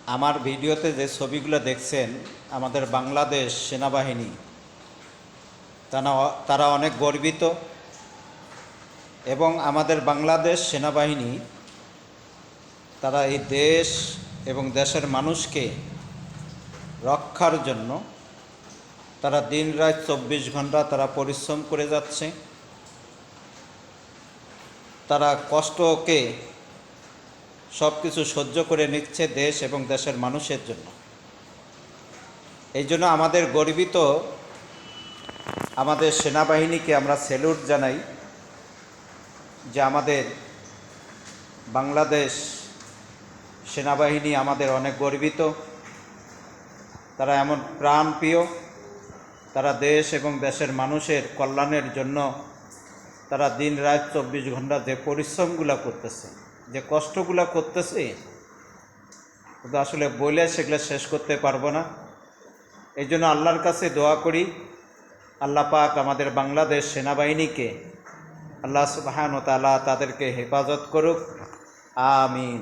আমার ভিডিওতে যে ছবিগুলো দেখছেন আমাদের বাংলাদেশ সেনাবাহিনী তারা অনেক গর্বিত এবং আমাদের বাংলাদেশ সেনাবাহিনী তারা এই দেশ এবং দেশের মানুষকে রক্ষার জন্য তারা দিনরাত 24 ঘন্টা তারা পরিশ্রম করে যাচ্ছে। তারা কষ্টকে সব কিছু সহ্য করে নিচ্ছে দেশ এবং দেশের মানুষের জন্য। এই জন্য আমাদের গর্বিত আমাদের সেনাবাহিনীকে আমরা স্যালুট জানাই যে আমাদের বাংলাদেশ সেনাবাহিনী আমাদের অনেক গর্বিত। তারা এমন প্রাণপ্রিয়, তারা দেশ এবং দেশের মানুষের কল্যাণের জন্য তারা দিন রাত 24 ঘন্টা যে পরিশ্রমগুলো করতেছে, যে কষ্টগুলো করতেছে, কিন্তু আসলে বলে সেগুলো শেষ করতে পারবো না। এই জন্য আল্লাহর কাছে দোয়া করি, আল্লাহ পাক আমাদের বাংলাদেশ সেনাবাহিনীকে আল্লাহ সুবহানাহু ওয়া তাআলা তাদেরকে হেফাজত করুক, আমিন।